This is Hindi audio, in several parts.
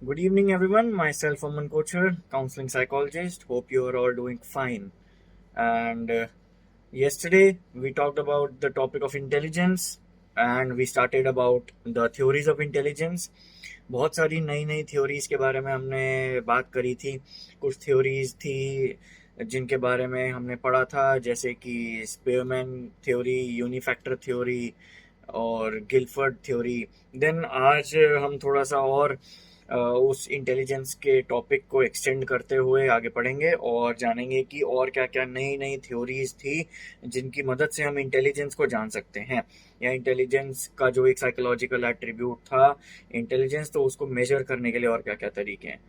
Good evening, everyone. Myself, Aman Kochar, counseling psychologist. Hope you are all doing fine. And yesterday, we talked about the topic of intelligence and we started about the theories of intelligence. बहुत सारी नई नई थ्योरीज के बारे में हमने बात करी थी. कुछ थ्योरीज थी जिनके बारे में हमने पढ़ा था, जैसे कि स्पेयरमैन थ्योरी, यूनिफैक्टर थ्योरी और गिलफर्ड थ्योरी. देन आज हम थोड़ा सा और उस इंटेलिजेंस के टॉपिक को एक्सटेंड करते हुए आगे बढ़ेंगे और जानेंगे कि और क्या क्या नई नई थ्योरीज थी जिनकी मदद से हम इंटेलिजेंस को जान सकते हैं, या इंटेलिजेंस का जो एक साइकोलॉजिकल एट्रीब्यूट था इंटेलिजेंस, तो उसको मेजर करने के लिए और क्या क्या तरीके हैं.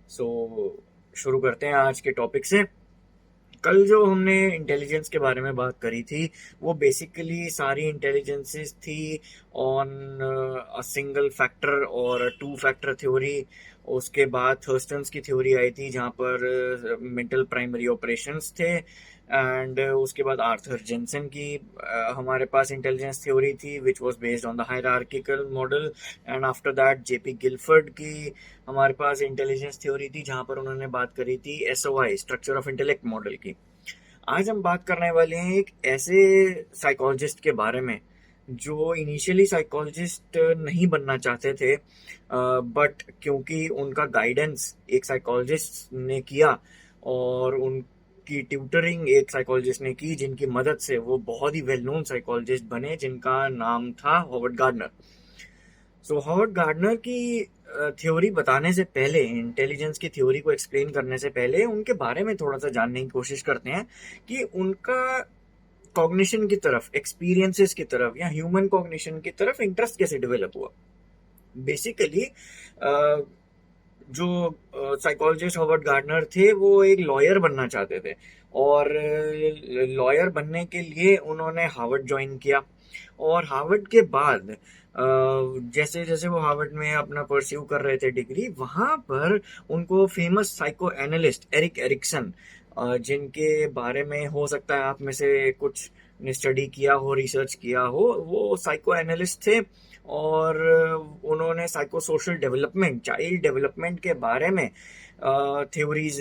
सो शुरू करते हैं आज के टॉपिक से. कल जो हमने इंटेलिजेंस के बारे में बात करी थी वो बेसिकली सारी इंटेलिजेंसेस थी ऑन अ सिंगल फैक्टर और टू फैक्टर थ्योरी. उसके बाद थर्स्टन्स की थ्योरी आई थी जहाँ पर मेंटल प्राइमरी ऑपरेशंस थे. एंड उसके बाद आर्थर जेनसन की हमारे पास इंटेलिजेंस थ्योरी थी which was based on the hierarchical model. And after that JP Gilford की हमारे पास इंटेलिजेंस थ्योरी थी जहां पर उन्होंने बात करी थी SOI, structure of intellect model की. आज हम बात करने वाले हैं एक ऐसे साइकोलॉजिस्ट के बारे में जो इनिशियली साइकोलॉजिस्ट नहीं बनना चाहते थे, बट क्योंकि उनका गाइडेंस एक साइकोलॉजिस्ट ने किया और उनकी ट्यूटरिंग एक साइकोलॉजिस्ट ने की, जिनकी मदद से वो बहुत ही वेल नोन साइकोलॉजिस्ट बने जिनका नाम था हॉवर्ड गार्डनर. सो हॉवर्ड गार्डनर की थ्योरी बताने से पहले, इंटेलिजेंस की थ्योरी को एक्सप्लेन करने से पहले उनके बारे में थोड़ा सा जानने की कोशिश करते हैं कि उनका कॉग्निशन की तरफ, एक्सपीरियंसेस की तरफ या ह्यूमन कॉग्निशन की तरफ इंटरेस्ट कैसे डेवलप हुआ. बेसिकली जो साइकोलॉजिस्ट हॉवर्ड गार्डनर थे वो एक लॉयर बनना चाहते थे और लॉयर बनने के लिए उन्होंने हार्वर्ड ज्वाइन किया. और हार्वर्ड के बाद जैसे जैसे वो हार्वर्ड में अपना परस्यू कर रहे थे डिग्री, वहां पर उनको famous psycho analyst Erik Erikson, जिनके बारे में हो सकता है आप में से कुछ ने स्टडी किया हो, रिसर्च किया हो, वो साइको एनालिस्ट थे. और उन्होंने psycho social development, child development के बारे में थ्योरीज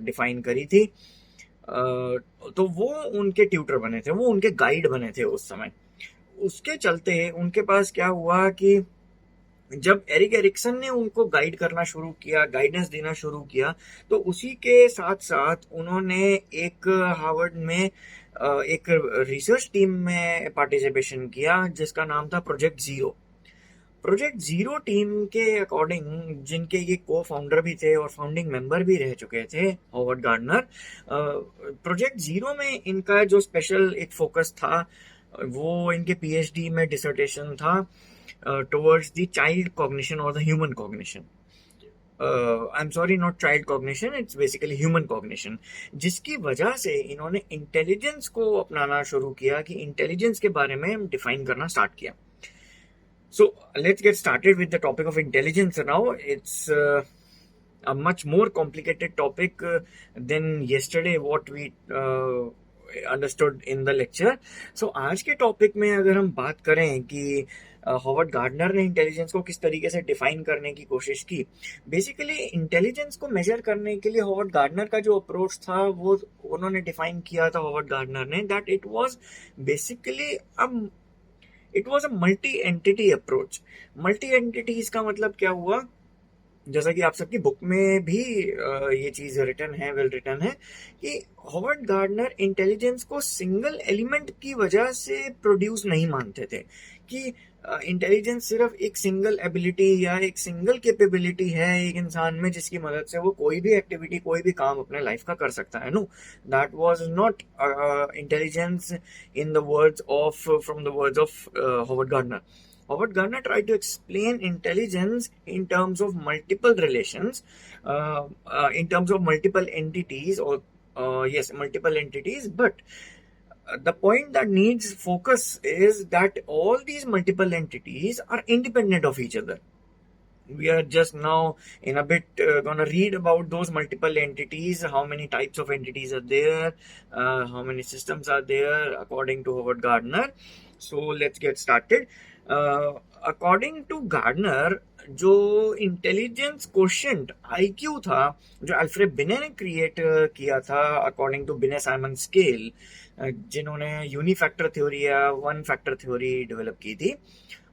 डिफाइन करी थी. तो वो उनके ट्यूटर बने थे, वो उनके गाइड बने थे उस समय. उसके चलते उनके पास क्या हुआ कि जब एरिक एरिक्सन ने उनको गाइड करना शुरू किया, गाइडेंस देना शुरू किया, तो उसी के साथ साथ उन्होंने एक हार्वर्ड में एक रिसर्च टीम में पार्टिसिपेशन किया जिसका नाम था project zero. Project zero team के अकॉर्डिंग, जिनके ये को फाउंडर भी थे और फाउंडिंग मेंबर भी रह चुके थे हॉवर्ड गार्डनर, प्रोजेक्ट जीरो में इनका जो स्पेशल एक फोकस था वो इनके पीएचडी में डिसर्टेशन था टुवर्ड्स द चाइल्ड कॉग्निशन और the human cognition. I am sorry, not child cognition, it's basically human cognition. जिसकी वजह से इन्होंने इंटेलिजेंस को अपनाना शुरू किया, कि इंटेलिजेंस के बारे में डिफाइन करना स्टार्ट किया. So let's get started with the topic of intelligence now. It's a much more complicated topic than yesterday what we understood in the lecture. So आज के टॉपिक में अगर हम बात करें कि हॉवर्ड गार्डनर ने इंटेलिजेंस को किस तरीके से डिफाइन करने की कोशिश की. बेसिकली इंटेलिजेंस को मेजर करने के लिए हॉवर्ड गार्डनर का जो अप्रोच था वो उन्होंने डिफाइन किया था हॉवर्ड गार्डनर ने, that it was basically it was a multi entity approach. Multi entities का मतलब क्या हुआ, जैसा कि आप सबकी बुक में भी ये चीज रिटन है, वेल रिटन है, कि हॉवर्ड गार्डनर इंटेलिजेंस को सिंगल एलिमेंट की वजह से प्रोड्यूस नहीं मानते थे, कि इंटेलिजेंस सिर्फ एक सिंगल एबिलिटी या एक सिंगल कैपेबिलिटी है एक इंसान में जिसकी मदद से वो कोई भी एक्टिविटी, कोई भी काम अपने लाइफ का कर सकता है. No, that was not intelligence in the words of from the words of Howard Gardner. Howard Gardner tried to explain intelligence in terms of multiple relations, in terms of multiple entities, or yes, multiple entities. But the point that needs focus is that all these multiple entities are independent of each other. We are just now in a bit gonna read about those multiple entities, how many types of entities are there, how many systems are there according to Howard Gardner. So let's get started. According to Gardner, जो इंटेलिजेंस क्वोशिएंट आईक्यू था, जो अल्फ्रेड बिने ने क्रिएट किया था according to Binet Simon scale, जिन्होंने यूनिफैक्टर थ्योरी या वन फैक्टर थ्योरी डेवलप की थी,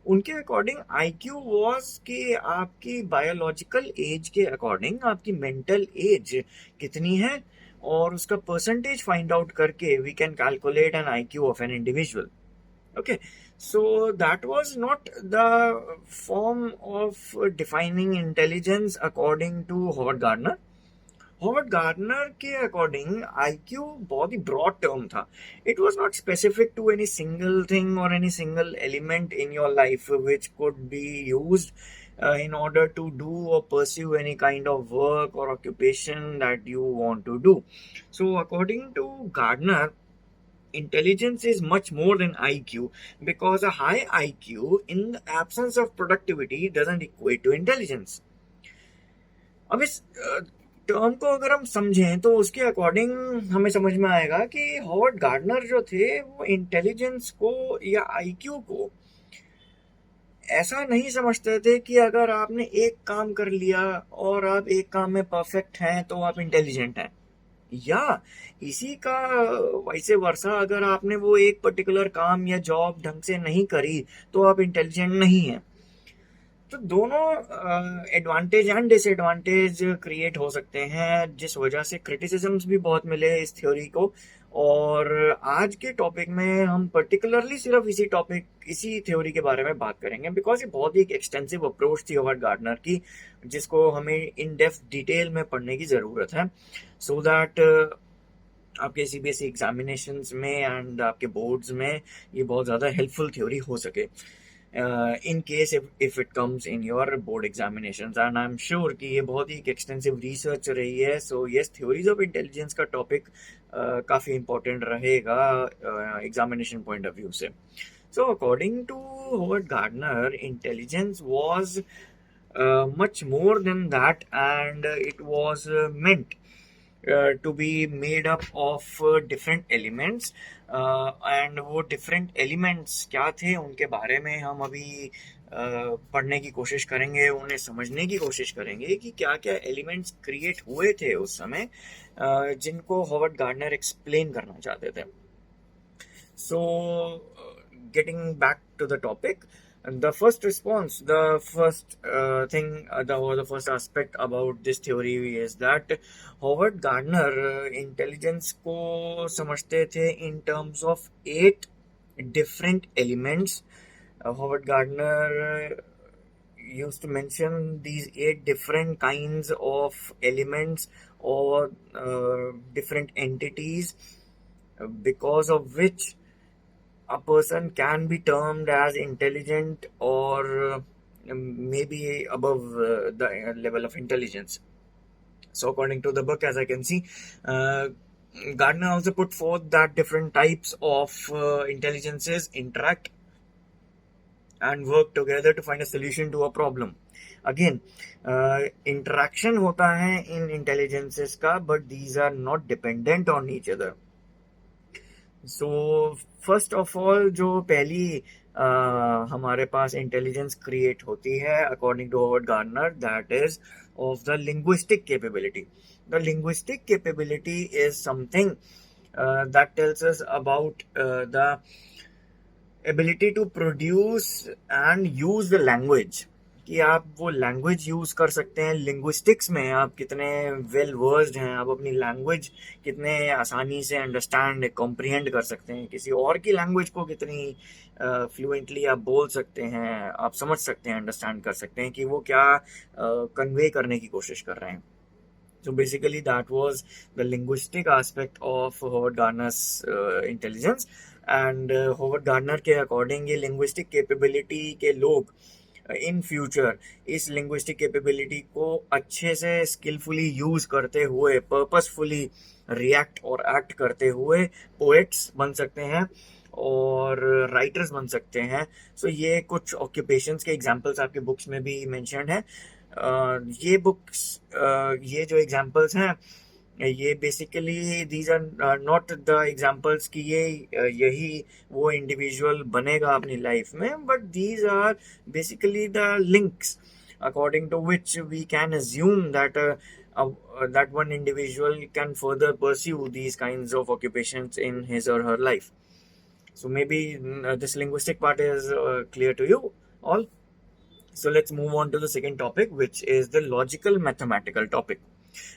उनके अकॉर्डिंग आईक्यू वॉज कि आपकी बायोलॉजिकल एज के अकॉर्डिंग आपकी मेंटल एज कितनी है, और उसका परसेंटेज फाइंड आउट करके we can calculate an IQ of an individual. Okay, so that was not the form of defining intelligence according to Howard Gardner. Howard Gardner के according IQ बहुत ही broad term था. It was not specific to any single thing or any single element in your life which could be used in order to do or pursue any kind of work or occupation that you want to do. So according to Gardner, intelligence is much more than IQ, because a high IQ in the absence of productivity doesn't equate to intelligence. अब इस टर्म को अगर हम समझें तो उसके अकॉर्डिंग हमें समझ में आएगा कि हॉवर्ड गार्डनर जो थे वो इंटेलिजेंस को या आईक्यू को ऐसा नहीं समझते थे कि अगर आपने एक काम कर लिया और आप एक काम में परफेक्ट हैं तो आप इंटेलिजेंट हैं, या इसी का वैसे वर्षा अगर आपने वो एक पर्टिकुलर काम या जॉब ढंग से नहीं करी तो आप इंटेलिजेंट नहीं हैं. तो दोनों एडवांटेज एंड डिसएडवांटेज क्रिएट हो सकते हैं, जिस वजह से क्रिटिसिज्म्स भी बहुत मिले इस थ्योरी को. और आज के टॉपिक में हम पर्टिकुलरली सिर्फ इसी थ्योरी के बारे में बात करेंगे, बिकॉज ये बहुत ही एक एक्सटेंसिव अप्रोच थी हॉवर्ड गार्डनर की, जिसको हमें इन डेप्थ डिटेल में पढ़ने की ज़रूरत है, सो दैट आपके सीबीएसई एग्जामिनेशंस में एंड आपके बोर्ड्स में ये बहुत ज़्यादा हेल्पफुल थ्योरी हो सके in case if it comes in your board examinations. And I'm sure कि ये बहुत ही एक्सटेंसिव रिसर्च रही है. So yes, theories of intelligence का टॉपिक काफ़ी इम्पोर्टेंट रहेगा एग्जामिनेशन पॉइंट ऑफ व्यू से. So according to Howard Gardner, intelligence was much more than that, and it was meant to be made up of different elements. And वो डिफरेंट एलिमेंट्स क्या थे उनके बारे में हम अभी पढ़ने की कोशिश करेंगे, उन्हें समझने की कोशिश करेंगे कि क्या क्या एलिमेंट्स क्रिएट हुए थे उस समय, जिनको हॉवर्ड गार्डनर एक्सप्लेन करना चाहते थे. So getting back to the topic, the first response, the first thing, the first aspect about this theory is that Howard Gardner intelligence को समझते थे in terms of 8 different elements. Howard Gardner used to mention these 8 different kinds of elements or different entities, because of which a person can be termed as intelligent or maybe above the level of intelligence. So according to the book, as I can see, Gardner also put forth that different types of intelligences interact and work together to find a solution to a problem. Again, interaction होता है in intelligences का, but these are not dependent on each other. So first of all जो पहली हमारे पास इंटेलिजेंस क्रिएट होती है according to Howard Gardner, that is of the linguistic capability. The linguistic capability is something that tells us about the ability to produce and use the language, कि आप वो लैंग्वेज यूज कर सकते हैं. लिंग्विस्टिक्स में आप कितने वेल वर्स्ड हैं, आप अपनी लैंग्वेज कितने आसानी से अंडरस्टैंड कॉम्प्रिहेंड कर सकते हैं, किसी और की लैंग्वेज को कितनी फ्लुएंटली आप बोल सकते हैं, आप समझ सकते हैं, अंडरस्टैंड कर सकते हैं कि वो क्या कन्वे करने की कोशिश कर रहे हैं. So basically that was the linguistic aspect of Howard Gardner's intelligence. And Howard Gardner के according ये linguistic capability के लोग इन फ्यूचर इस लिंग्विस्टिक कैपेबिलिटी को अच्छे से स्किलफुली यूज करते हुए, पर्पसफुली रिएक्ट और एक्ट करते हुए पोएट्स बन सकते हैं और राइटर्स बन सकते हैं. सो ये कुछ ऑक्यूपेशंस के एग्जांपल्स आपके बुक्स में भी मेंशन्ड है. ये बुक्स, ये जो एग्जांपल्स हैं, ये basically these are not the examples कि यही वो इंडिविजुअल बनेगा अपनी लाइफ में, but these are basically the links according to which we can assume that one individual can further pursue these kinds of occupations in his or her life. So maybe this linguistic part is clear to you all. So let's move on to the second topic, which is the logical mathematical topic.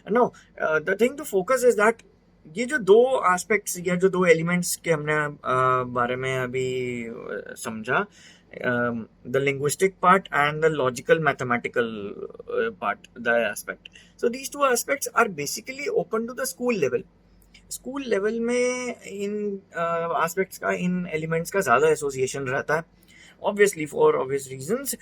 Now, the thing to focus is that ये जो दो एस्पेक्ट्स या जो दो एलिमेंट्स के हमने बारे में अभी समझा, the linguistic part and the logical mathematical part, the aspect. So these two aspects are basically open to the school level. School level में इन एस्पेक्ट्स का, इन एलिमेंट्स का ज़्यादा एसोसिएशन रहता है. Obviously for obvious reasons.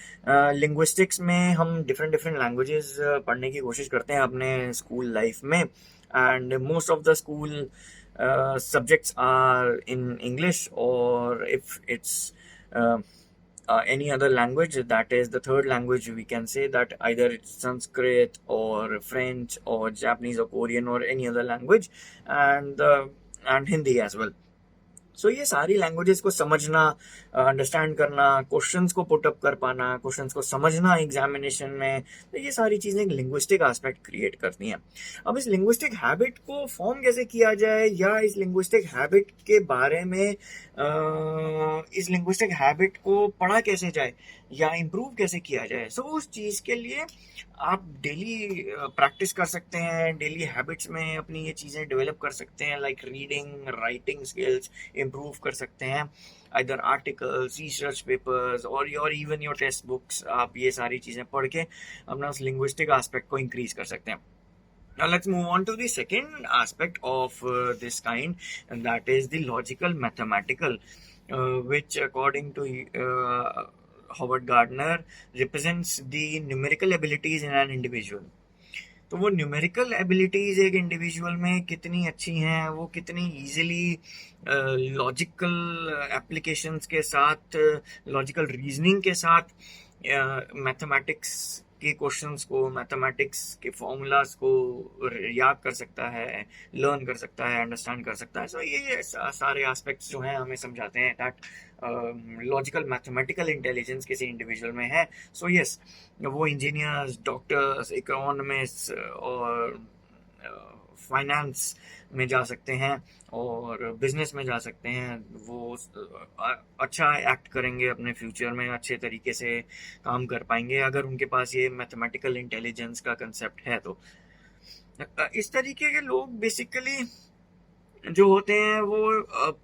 Linguistics में हम डिफरेंट डिफरेंट लैंग्वेजेस पढ़ने की कोशिश करते हैं अपने स्कूल लाइफ में, and most of the school subjects are in English, or if it's any other language, that is the third language, we can say that either it's Sanskrit or French or Japanese or Korean or any other language, and Hindi as well. सो ये सारी लैंग्वेजेस को समझना, अंडरस्टैंड करना, क्वेश्चंस को पुटअप कर पाना, क्वेश्चंस को समझना एग्जामिनेशन में, तो ये सारी चीज़ें एक लिंग्विस्टिक एस्पेक्ट क्रिएट करती हैं. अब इस लिंग्विस्टिक हैबिट को फॉर्म कैसे किया जाए, या इस लिंग्विस्टिक हैबिट के बारे में इस लिंग्विस्टिक हैबिट को पढ़ा कैसे जाए या इम्प्रूव कैसे किया जाए, सो उस चीज़ के लिए आप डेली प्रैक्टिस कर सकते हैं, डेली हैबिट्स में अपनी ये चीज़ें डेवलप कर सकते हैं, like reading, writing skills improve कर सकते हैं, आइदर आर्टिकल्स, रिसर्च पेपर्स और इवन योर टेक्स्ट बुक्स. आप ये सारी चीज़ें पढ़ के अपना उस लिंग्विस्टिक एस्पेक्ट को इंक्रीज कर सकते हैं. Now let's move on to the second aspect of this kind, and that is the logical mathematical, which according to Howard Gardner represents the numerical abilities in an individual. तो वो न्यूमेरिकल एबिलिटीज़ एक इंडिविजुअल में कितनी अच्छी हैं, वो कितनी ईजिली लॉजिकल एप्लीकेशंस के साथ, लॉजिकल रीजनिंग के साथ मैथमेटिक्स के क्वेश्चंस को, मैथमेटिक्स के फॉर्मूलाज को याद कर सकता है, लर्न कर सकता है, अंडरस्टैंड कर सकता है. सो ये सारे एस्पेक्ट्स जो हैं हमें समझाते हैं दैट लॉजिकल मैथमेटिकल इंटेलिजेंस किसी इंडिविजुअल में है. सो यस, वो इंजीनियर्स, डॉक्टर्स, इकोनॉमिस्ट्स और फाइनेंस में जा सकते हैं और बिजनेस में जा सकते हैं. वो अच्छा एक्ट करेंगे अपने फ्यूचर में, अच्छे तरीके से काम कर पाएंगे अगर उनके पास ये मैथमेटिकल इंटेलिजेंस का कंसेप्ट है. तो इस तरीके के लोग बेसिकली जो होते हैं वो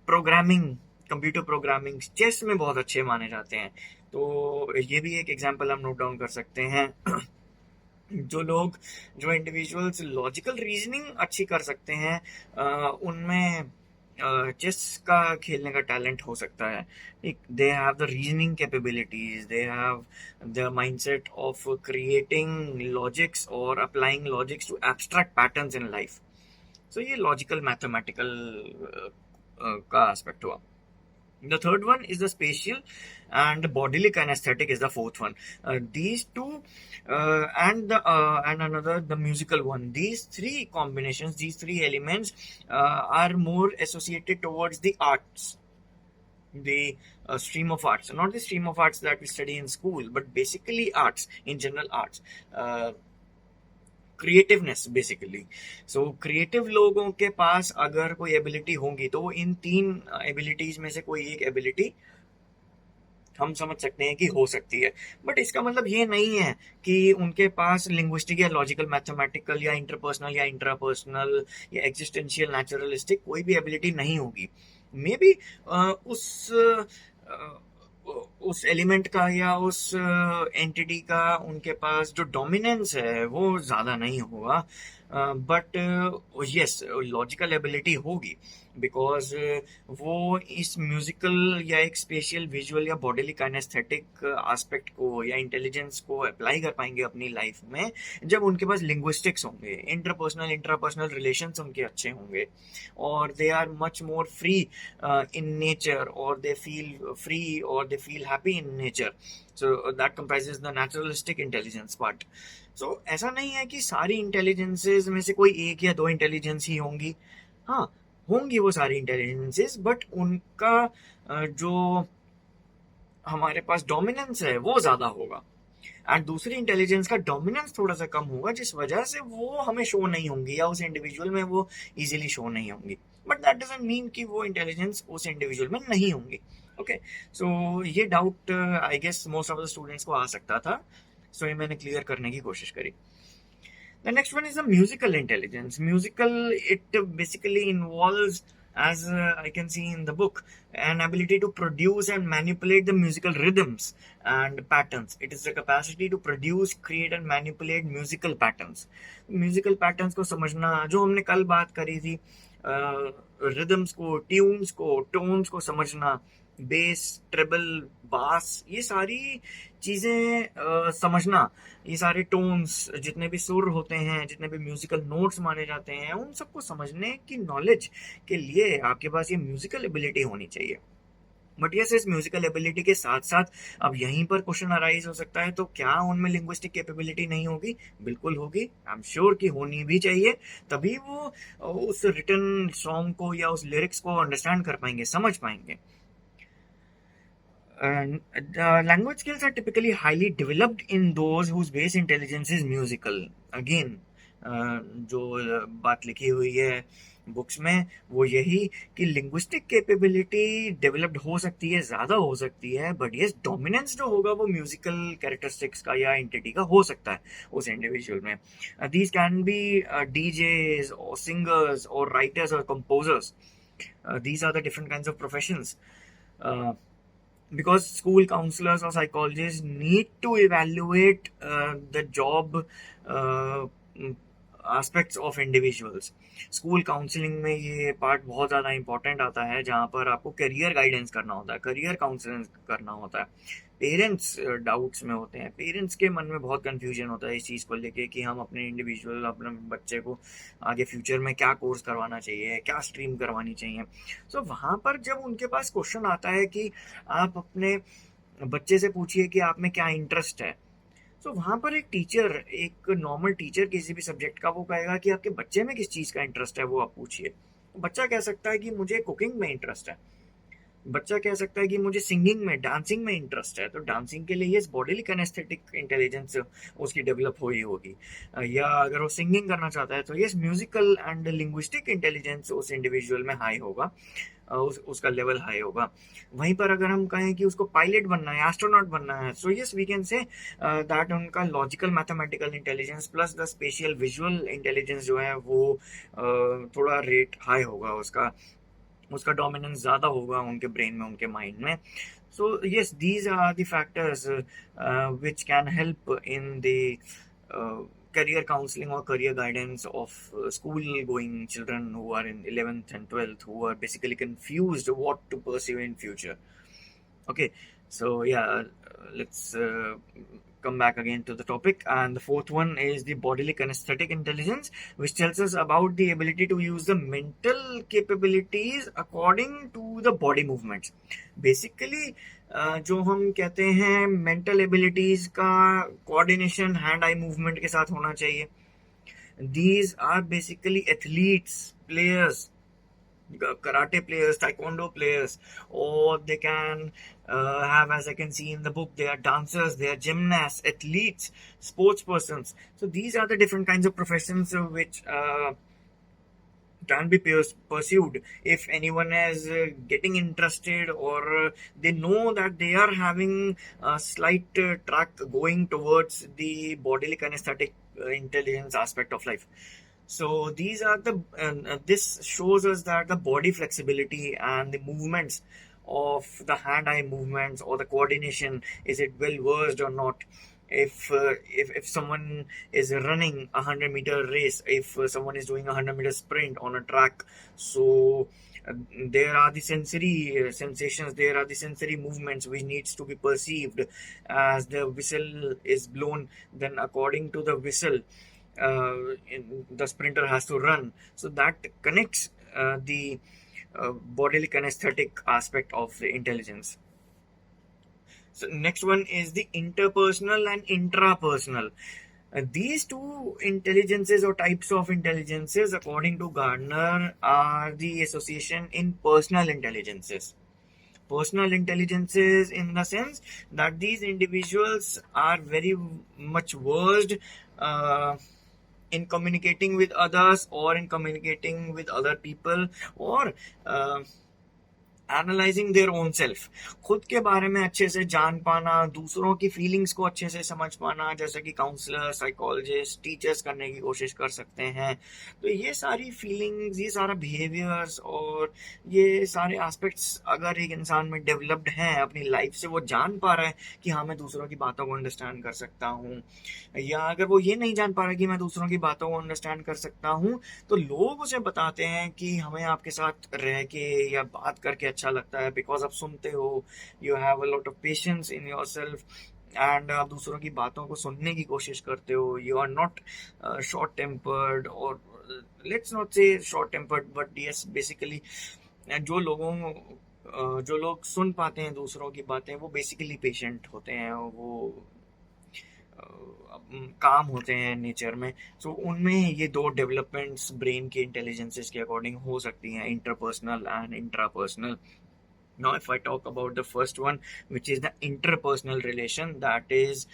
प्रोग्रामिंग, कंप्यूटर प्रोग्रामिंग, चेस में बहुत अच्छे माने जाते हैं. तो ये भी एक एग्जांपल हम नोट डाउन कर सकते हैं. जो इंडिविजुअल्स लॉजिकल रीजनिंग अच्छी कर सकते हैं, उनमें चेस का खेलने का टैलेंट हो सकता है. They have the reasoning capabilities, they have the mindset of creating logics और applying logics to abstract patterns in life. So ये लॉजिकल मैथमेटिकल का एस्पेक्ट हुआ. The third one is the spatial, and the bodily kinesthetic is the fourth one. These two and another, the musical one. These three combinations, these three elements are more associated towards the arts, the stream of arts. Not the stream of arts that we study in school, but basically arts, in general arts. Creativeness basically. So creative लोगों के पास अगर कोई एबिलिटी होगी तो वो इन तीन एबिलिटीज में से कोई एक एबिलिटी हम समझ सकते हैं कि हो सकती है. बट इसका मतलब ये नहीं है कि उनके पास लिंग्विस्टिक या लॉजिकल मैथमेटिकल या इंटरपर्सनल या इंट्रापर्सनल या एग्जिस्टेंशियल नेचुरलिस्टिक कोई भी एबिलिटी नहीं होगी. मे बी उस एलिमेंट का या उस एंटिटी का उनके पास जो डोमिनेंस है वो ज़्यादा नहीं होगा, बट यस लॉजिकल एबिलिटी होगी, बिकॉज वो इस म्यूजिकल या एक स्पेशियल विजुअल या बॉडीली काइनेस्थेटिक एस्पेक्ट को या इंटेलिजेंस को अप्लाई कर पाएंगे अपनी लाइफ में जब उनके पास लिंग्विस्टिक्स होंगे, इंट्रापर्सनल रिलेशंस उनके अच्छे होंगे, और they are much more free in nature, और दे फील फ्री और they feel happy in nature. So that comprises the naturalistic intelligence part. So ऐसा नहीं है कि सारी इंटेलिजेंसेस में से कोई एक या दो इंटेलिजेंस ही होंगी. हाँ, होंगी वो सारी इंटेलिजेंसेस, बट उनका जो हमारे पास डोमिनेंस है वो ज़्यादा होगा. एंड दूसरी इंटेलिजेंस का डोमिनेंस थोड़ा सा कम होगा, जिस वजह से वो हमें शो नहीं होंगी या उस इंडिविजुअल में वो इजीली शो नहीं होंगी, बट दैट डजंट मीन कि वो इंटेलिजेंस उस इंडिविजुअल में नहीं होंगी। ओके, सो ये doubt I guess most of the students को आ सकता था, सो ये मैंने क्लियर करने की कोशिश करी। The next one is the musical intelligence. Musical, it basically involves, as I can see in the book, an ability to produce and manipulate the musical rhythms and patterns. It is the capacity to produce, create and manipulate musical patterns. Musical patterns को समझना, जो हमने कल बात करी थी, रिदम्स को, ट्यून्स को, टोन्स को समझना, बेस, ट्रिबल, बास, ये सारी चीजें समझना, ये सारे टोन्स, जितने भी सुर होते हैं, जितने भी म्यूजिकल नोट्स माने जाते हैं, उन सबको समझने की नॉलेज के लिए आपके पास ये म्यूजिकल एबिलिटी होनी चाहिए। बट यस, इस म्यूजिकल एबिलिटी के साथ साथ अब यहीं पर क्वेश्चन अराइज हो सकता है, तो क्या उनमें लिंग्विस्टिक कैपेबिलिटी नहीं होगी? बिल्कुल होगी, आई एम श्योर कि होनी भी चाहिए, तभी वो उस रिटन सॉन्ग को या उस लिरिक्स को अंडरस्टैंड कर पाएंगे, समझ पाएंगे। Language skills are typically highly developed in those whose base intelligence is musical. Again, जो बात लिखी हुई है बुक्स में वो यही कि लिंग्विस्टिक कैपेबिलिटी डेवलप्ड हो सकती है, ज़्यादा हो सकती है, बट ये डोमिनेंस जो होगा वो म्यूजिकल कैरेक्टरिस्टिक्स का या एंटिटी का हो सकता है उस इंडिविजुअल में। दीज कैन बी डीजेज और सिंगर्स और राइटर्स और composers. These are the different kinds of professions, because school counselors or psychologists need to evaluate the job aspects of individuals. School counselling में ये पार्ट बहुत ज़्यादा इंपॉर्टेंट आता है, जहाँ पर आपको करियर गाइडेंस करना होता है, करियर काउंसलिंग करना होता है। पेरेंट्स डाउट्स में होते हैं, पेरेंट्स के मन में बहुत कंफ्यूजन होता है इस चीज़ को लेके कि हम अपने इंडिविजुअल, अपने बच्चे को आगे फ्यूचर में क्या कोर्स करवाना चाहिए, क्या स्ट्रीम करवानी चाहिए। सो वहाँ पर जब उनके पास क्वेश्चन आता है कि आप अपने बच्चे से पूछिए कि आप में क्या इंटरेस्ट है, तो वहाँ पर एक टीचर, एक नॉर्मल टीचर किसी भी सब्जेक्ट का, वो कहेगा कि आपके बच्चे में किस चीज़ का इंटरेस्ट है वो आप पूछिए। बच्चा कह सकता है कि मुझे कुकिंग में इंटरेस्ट है, बच्चा कह सकता है कि मुझे सिंगिंग में, डांसिंग में इंटरेस्ट है, तो डांसिंग के लिए ये बॉडीली कैनेस्थेटिक इंटेलिजेंस उसकी डेवलप हुई होगी। या अगर वो सिंगिंग करना चाहता है तो ये म्यूजिकल एंड लिंग्विस्टिक इंटेलिजेंस उस इंडिविजुअल में हाई होगा, उसका लेवल हाई होगा। वहीं पर अगर हम कहें कि उसको पायलट बनना है, एस्ट्रोनॉट बनना है, so yes we can say that उनका logical mathematical intelligence plus the spatial visual intelligence जो है वो थोड़ा रेट हाई होगा, उसका डोमिनेंस ज़्यादा होगा उनके ब्रेन में, उनके माइंड में। So yes, these are the factors which can help in the career counseling or career guidance of school going children who are in 11th and 12th, who are basically confused what to pursue in future. Okay, so yeah, let's come back again to the topic. And the fourth one is the bodily kinesthetic intelligence, which tells us about the ability to use the mental capabilities according to the body movements. Basically जो हम कहते हैं मेंटल एबिलिटीज का कोऑर्डिनेशन हैंड आई मूवमेंट के साथ होना चाहिए। These are basically athletes, players, karate players, taekwondo players, or they can have, as I can see in the book, they are dancers, they are gymnasts, athletes, sports persons. So these are the different kinds of professions which can be pursued if anyone is getting interested, or they know that they are having a slight track going towards the bodily kinesthetic intelligence aspect of life. So these are the this shows us that the body flexibility and the movements of the hand-eye movements or the coordination, is it well versed or not. If someone is running a 100-meter race, if someone is doing a 100-meter sprint on a track, so there are the sensory sensations, there are the sensory movements which needs to be perceived as the whistle is blown. Then according to the whistle, the sprinter has to run. So that connects the bodily kinesthetic aspect of the intelligence. So next one is the interpersonal and intrapersonal. These two intelligences or types of intelligences, according to Gardner, are the association in personal intelligences. Personal intelligences in the sense that these individuals are very much versed uh, in communicating with others, or in communicating with other people, or analysing their own self, खुद के बारे में अच्छे से जान पाना, दूसरों की फीलिंग्स को अच्छे से समझ पाना, जैसे कि काउंसलर, साइकोलॉजिस्ट, टीचर्स करने की कोशिश कर सकते हैं। तो ये सारी फीलिंग्स, ये सारा बिहेवियर्स और ये सारे एस्पेक्ट्स अगर एक इंसान में डेवलप्ड हैं अपनी लाइफ से, वो जान पा रहा है कि हाँ मैं दूसरों की बातों को अंडरस्टैंड कर सकता हूँ, या अगर वो ये नहीं जान पा रहा कि मैं दूसरों की बातों को अंडरस्टैंड कर सकता हूँ, तो लोग उसे बताते हैं कि हमें आपके साथ रह के या बात करके अच्छा लगता है, बिकॉज आप सुनते हो, you have a lot of patience in your self, and आप दूसरों की बातों को सुनने की कोशिश करते हो, you are not short tempered, और let's not say short tempered, but yes basically जो लोग सुन पाते हैं दूसरों की बातें, वो बेसिकली पेशेंट होते हैं, वो काम होते हैं नेचर में। सो उनमें ये दो डेवलपमेंट्स ब्रेन के इंटेलिजेंसेस के अकॉर्डिंग हो सकती हैं, interpersonal and intrapersonal. Now if I talk about the first one, which is the interpersonal relation, that is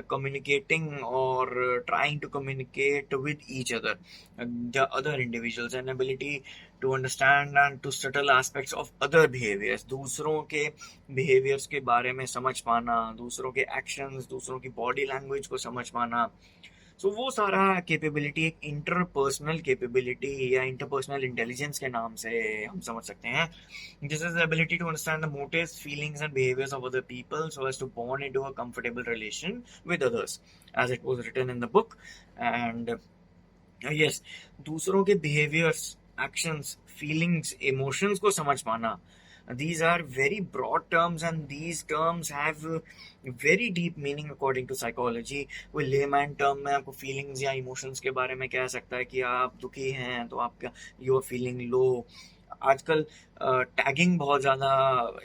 communicating or trying to communicate with each other, the other individuals, and ability to understand and to subtle aspects of other behaviors, दूसरों के behaviors के बारे में समझ पाना, दूसरों के actions, दूसरों की body language को समझ पाना। सो वो सारा कैपेबिलिटी एक इंटरपर्सनल कैपेबिलिटी या इंटरपर्सनल इंटेलिजेंस के नाम से हम समझ सकते हैं। This is the ability to understand the motives, feelings and behaviours of other people so as to born into a comfortable relation with others, as it was written in the book. And yes, दूसरों के बिहेवियर्स, एक्शंस, फीलिंग्स, इमोशंस को समझ पाना, these are very broad terms and these terms have very deep meaning according to psychology। कोई layman term में आपको feelings या emotions के बारे में कह सकता है कि आप दुखी हैं तो आपका you are feeling low। आजकल टैगिंग बहुत ज़्यादा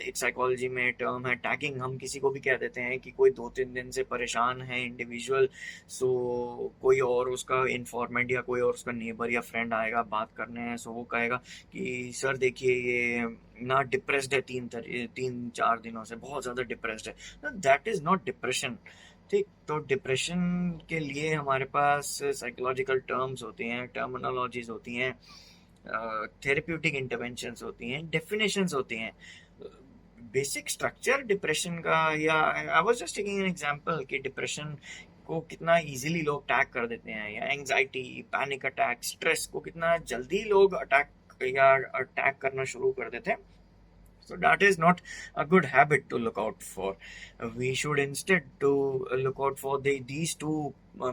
एक साइकोलॉजी में टर्म है, टैगिंग। हम किसी को भी कह देते हैं कि कोई 2-3 दिन से परेशान है इंडिविजुअल, सो कोई और उसका इन्फॉर्मेंट या कोई और उसका नेबर या फ्रेंड आएगा बात करने, सो वो कहेगा कि सर देखिए ये ना डिप्रेस्ड है, 3-4 दिनों से बहुत ज़्यादा डिप्रेस्ड है। दैट इज़ नॉट डिप्रेशन, ठीक। तो डिप्रेशन के लिए हमारे पास साइकोलॉजिकल टर्म्स होती हैं, टर्मिनोलॉजीज होती हैं, थेरेप्यूटिक इंटरवेंशंस होती हैं, डेफिनेशंस होती हैं, बेसिक स्ट्रक्चर डिप्रेशन का। या I was just taking an example कि डिप्रेशन को कितना इजीली लोग टैग कर देते हैं, या एंजाइटी, पैनिक अटैक, स्ट्रेस को कितना जल्दी लोग अटैक करना शुरू कर देते हैं। So that is not a good habit to look out for. We should instead to look out for these two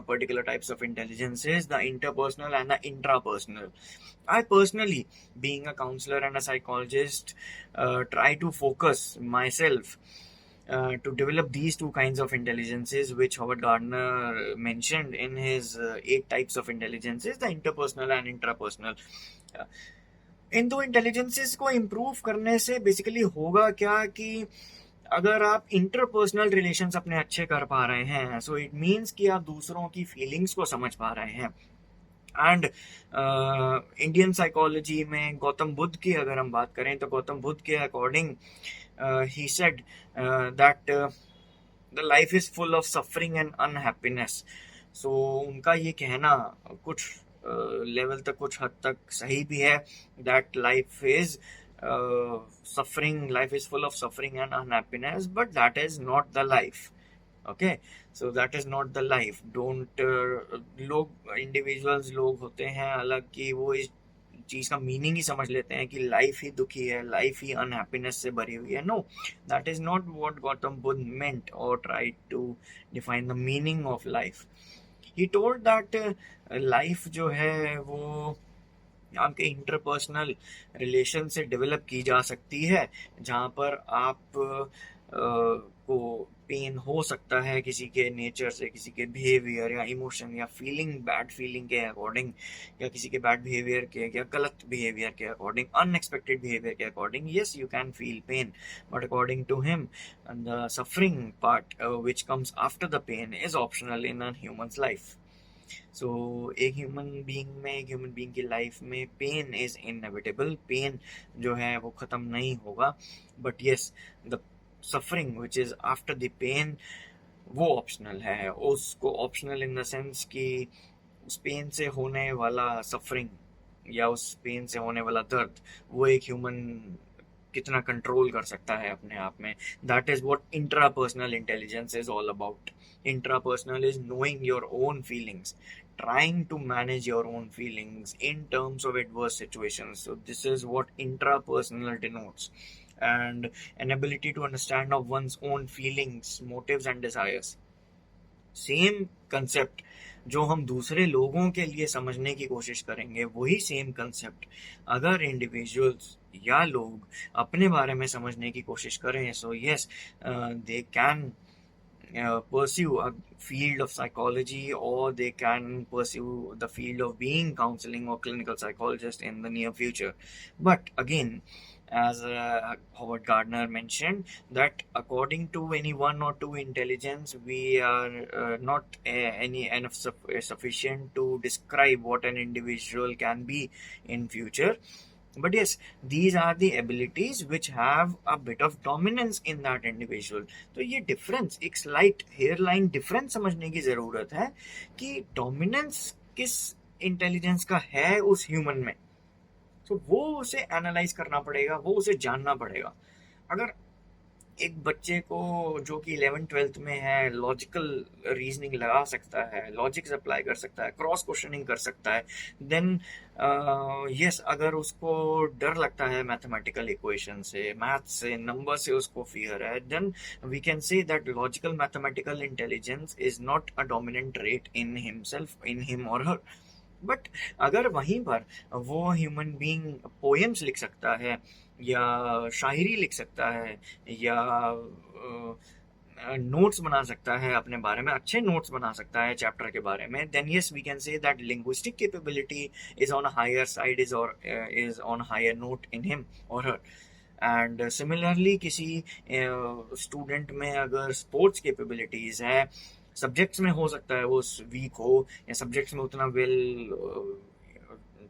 particular types of intelligences, the interpersonal and the intrapersonal. I personally, being a counselor and a psychologist, try to focus myself to develop these two kinds of intelligences, which Howard Gardner mentioned in his 8 types of intelligences, the interpersonal and intrapersonal. इन दो इंटेलिजेंसेस को इम्प्रूव करने से बेसिकली होगा क्या कि अगर आप इंटरपर्सनल रिलेशंस अपने अच्छे कर पा रहे हैं, सो इट मीन्स कि आप दूसरों की फीलिंग्स को समझ पा रहे हैं। एंड इंडियन साइकोलॉजी में गौतम बुद्ध की अगर हम बात करें, तो गौतम बुद्ध के according he said that the life is full of suffering and unhappiness. So उनका ये कहना कुछ लेवल तक, कुछ हद तक सही भी है, that life is suffering, life is full of suffering and unhappiness, but that is not the life. Okay, so that is not the life. Don't लोग, इंडिविजुअल्स लोग होते हैं अलग कि वो इस चीज का मीनिंग ही समझ लेते हैं कि लाइफ ही दुखी है, लाइफ ही अनहैप्पीनेस से भरी हुई है। No, that is not what Gautam Buddha meant और tried to define the meaning of life. He told that life जो है वो आपके इंटरपर्सनल रिलेशन से डेवलप की जा सकती है, जहाँ पर आप को पेन हो सकता है किसी के नेचर से, किसी के बिहेवियर या इमोशन या फीलिंग, बैड फीलिंग के अकॉर्डिंग, या किसी के बैड बिहेवियर के या गलत बिहेवियर के अकॉर्डिंग, अनएक्सपेक्टेड बिहेवियर के according. Yes, you can feel pain, but according to him the suffering part which comes after the pain is optional in a human's life. So एक ह्यूमन बीइंग की लाइफ में पेन इज इनएविटेबल, पेन जो है वो ख़त्म नहीं होगा, but yes the suffering which is after the pain वो ऑप्शनल है। उसको ऑप्शनल इन द सेंस कि उस पेन से होने वाला सफरिंग या उस पेन से होने वाला दर्द वो एक ह्यूमन कितना कंट्रोल कर सकता है अपने आप में। That is what intrapersonal intelligence is all about. Intrapersonal is knowing your own feelings, trying to manage your own feelings in terms of adverse situations. So this is what intrapersonal denotes, and an ability to understand of one's own feelings, motives and desires. Same concept जो हम दूसरे लोगों के लिए समझने की कोशिश करेंगे, वही सेम कंसेप्ट अगर इंडिविजुअल्स या लोग अपने बारे में समझने की कोशिश करें, so yes they can pursue a field of psychology, or they can pursue the field of being counseling or clinical psychologist in the near future. But again, as Howard Gardner mentioned, that according to any one or two intelligence, we are not any enough sufficient to describe what an individual can be in future. But yes, these are the abilities which have a bit of dominance in that individual. तो ये डिफरेंस, एक स्लाइट हेयरलाइन डिफरेंस समझने की जरूरत है कि डोमिनेंस किस इंटेलिजेंस का है उस ह्यूमन में। तो वो उसे एनालाइज करना पड़ेगा, वो उसे जानना पड़ेगा। अगर एक बच्चे को जो कि 11th-12th में है, लॉजिकल रीजनिंग लगा सकता है, लॉजिक्स अप्लाई कर सकता है, क्रॉस क्वेश्चनिंग कर सकता है, देन यस अगर उसको डर लगता है मैथमेटिकल इक्वेशन से, मैथ से, नंबर से उसको फियर है, then we can say that logical mathematical intelligence is not a dominant trait in himself, in him or her. But अगर वहीं पर वो ह्यूमन बीइंग पोएम्स लिख सकता है, या शायरी लिख सकता है, या नोट्स बना सकता है अपने बारे में, अच्छे नोट्स बना सकता है चैप्टर के बारे में, then yes we can say that linguistic capability is on a higher side, is on higher note in him or her. And similarly किसी स्टूडेंट में अगर स्पोर्ट्स कैपेबिलिटीज है, सब्जेक्ट्स में हो सकता है वो वीक हो, या सब्जेक्ट्स में उतना वेल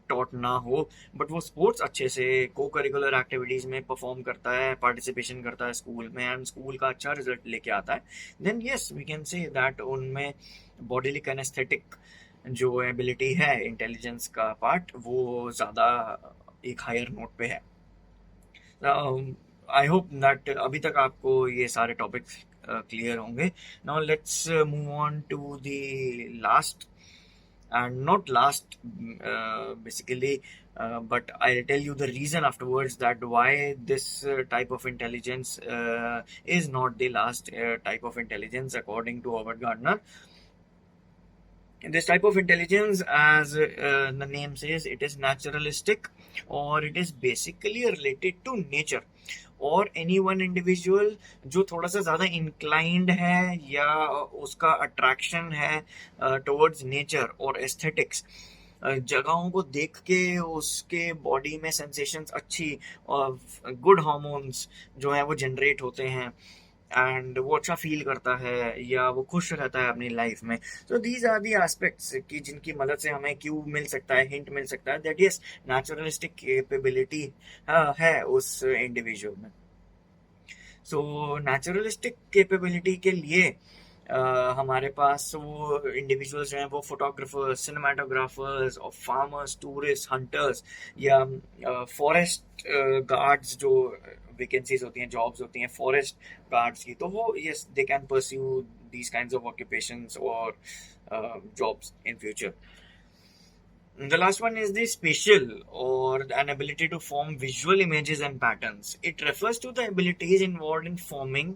टॉट ना हो, बट वो स्पोर्ट्स अच्छे से को करिकुलर एक्टिविटीज में परफॉर्म करता है, पार्टिसिपेशन करता है स्कूल में, एंड स्कूल का अच्छा रिजल्ट लेके आता है, then yes we can say that उनमें बॉडीली कैनेस्थेटिक जो एबिलिटी है, इंटेलिजेंस का पार्ट, वो ज़्यादा एक हायर नोट पे है। आई होप दैट अभी तक आपको ये सारे टॉपिक्स क्लियर होंगे। Now let's move on to the last, and not last basically, but I'll tell you the reason afterwards that why this type of intelligence is not the last type of intelligence according to Howard Gardner. This type of intelligence, as the name says, it is naturalistic, or it is basically related to nature, और एनी वन इंडिविजुअल जो थोड़ा सा ज़्यादा इंक्लाइंड है या उसका अट्रैक्शन है टुवर्ड्स नेचर और एस्थेटिक्स, जगहों को देख के उसके बॉडी में सेंसेशंस अच्छी और गुड हार्मोन्स जो है वो जनरेट होते हैं, एंड वो अच्छा फील करता है या वो खुश रहता है अपनी लाइफ में। तो दीज आर दी एस्पेक्ट्स कि जिनकी मदद से हमें क्यू मिल सकता है, हिंट मिल सकता है दैट यस नेचुरलिस्टिक कैपेबिलिटी है उस इंडिविजुअल में। सो नेचुरलिस्टिक कैपेबिलिटी के लिए हमारे पास वो इंडिविजुअल्स जो हैं वो फोटोग्राफर्स, सिनेमाटोग्राफर्स और फार्मर्स, टूरिस्ट, हंटर्स, या फॉरेस्ट गार्ड्स जो वैकेंसीज होती हैं, जॉब्स होती हैं फॉरेस्ट गार्ड्स की, तो वो yes they can pursue these kinds of occupations और jobs in future. The last one is the spatial, or an ability to form visual images and patterns. It refers to the abilities involved in forming,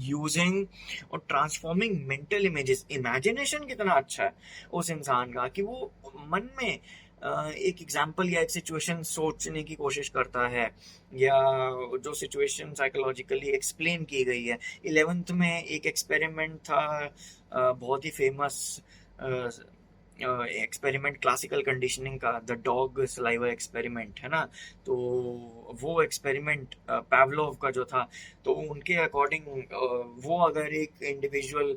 using और ट्रांसफॉर्मिंग मेंटल इमेजेस। इमेजिनेशन कितना अच्छा है उस इंसान का कि वो मन में एक एग्जाम्पल या एक सिचुएशन सोचने की कोशिश करता है, या जो सिचुएशन साइकोलॉजिकली एक्सप्लेन की गई है। 11th में एक एक्सपेरिमेंट था बहुत ही फेमस एक्सपेरिमेंट क्लासिकल कंडीशनिंग का, द डॉग सलाइवा एक्सपेरिमेंट है ना, तो वो एक्सपेरिमेंट पैवलोव का जो था, तो उनके अकॉर्डिंग वो अगर एक इंडिविजुअल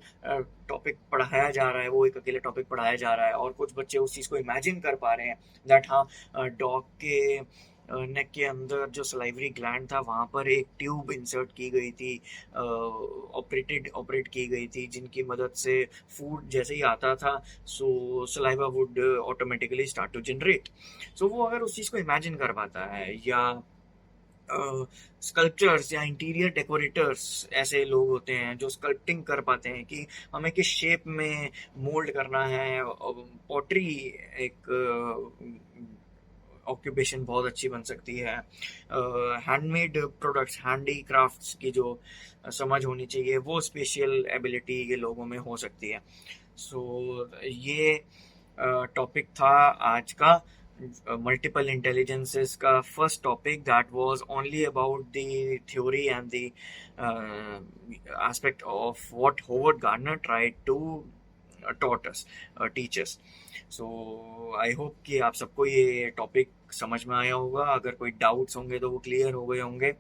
टॉपिक पढ़ाया जा रहा है, वो एक अकेले टॉपिक पढ़ाया जा रहा है और कुछ बच्चे उस चीज़ को इमेजिन कर पा रहे हैं दैट हाँ डॉग के नेक के अंदर जो सलाइवरी ग्लैंड था वहाँ पर एक ट्यूब इंसर्ट की गई थी, ऑपरेट की गई थी, जिनकी मदद से फूड जैसे ही आता था so saliva would automatically start to generate. So वो अगर उस चीज़ को इमेजिन कर पाता है, या स्कल्पचर्स या इंटीरियर डेकोरेटर्स ऐसे लोग होते हैं जो स्कल्पटिंग कर पाते हैं कि हमें किस शेप में मोल्ड करना है, पॉटरी एक ऑक्यूपेशन बहुत अच्छी बन सकती है। हैंडमेड प्रोडक्ट्स, हैंडी क्राफ्ट्स की जो समझ होनी चाहिए वो स्पेशल एबिलिटी के लोगों में हो सकती है। सो ये टॉपिक था आज का मल्टीपल इंटेलिजेंसेस का first topic, that was only about the theory and the aspect of what Howard Gardner tried to taught us, teachers. So I hope कि आप सबको ये टॉपिक समझ में आया होगा। अगर कोई डाउट्स होंगे तो वो क्लियर हो गए होंगे,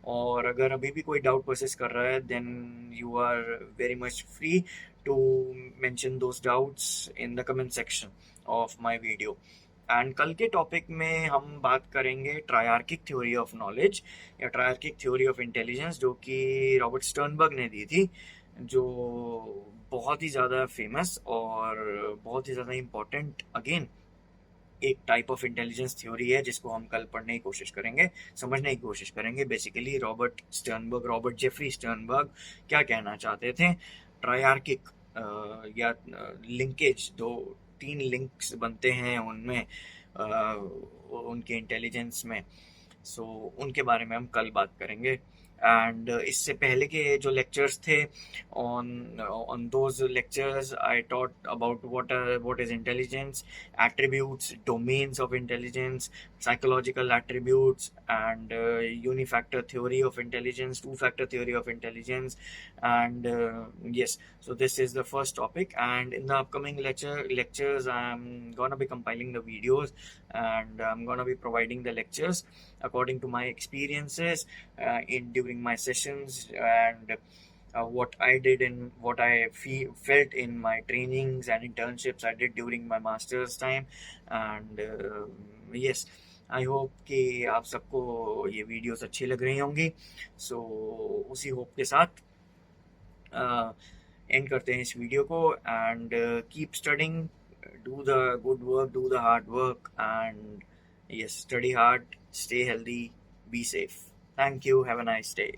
और अगर अभी भी कोई डाउट परसिस कर रहा है then you are very much free to mention those doubts in the comment section of my video. And कल के टॉपिक में हम बात करेंगे ट्रायर्किक थ्योरी ऑफ नॉलेज या ट्रायर्किक थ्योरी ऑफ इंटेलिजेंस, जो कि रॉबर्ट स्टर्नबर्ग ने दी थी, जो बहुत ही ज़्यादा फेमस और बहुत ही ज़्यादा इम्पोर्टेंट अगेन एक टाइप ऑफ इंटेलिजेंस थ्योरी है, जिसको हम कल पढ़ने की कोशिश करेंगे, समझने की कोशिश करेंगे। बेसिकली रॉबर्ट जेफरी स्टर्नबर्ग क्या कहना चाहते थे। ट्रायर्किक या लिंकेज, दो तीन लिंक्स बनते हैं उनमें, उनके इंटेलिजेंस में, सो उनके बारे में हम कल बात करेंगे। एंड इससे पहले के जो लेक्चर्स थे, on those lectures I taught about what is intelligence, attributes, domains of intelligence, psychological attributes, and unifactor theory of intelligence, two factor theory of intelligence, and yes, so this is the first topic, and in the upcoming lectures I'm gonna be compiling the videos, and I'm gonna be providing the lectures according to my experiences in during my sessions, and what I did and what I felt in my trainings and internships I did during my master's time, and yes, I hope कि आप सबको ये वीडियोस अच्छी लग रही होंगी। सो उसी होप के साथ एंड करते हैं इस वीडियो को, and keep studying, do the good work, do the hard work, and yes, study hard, stay healthy, be safe. Thank you, have a nice day.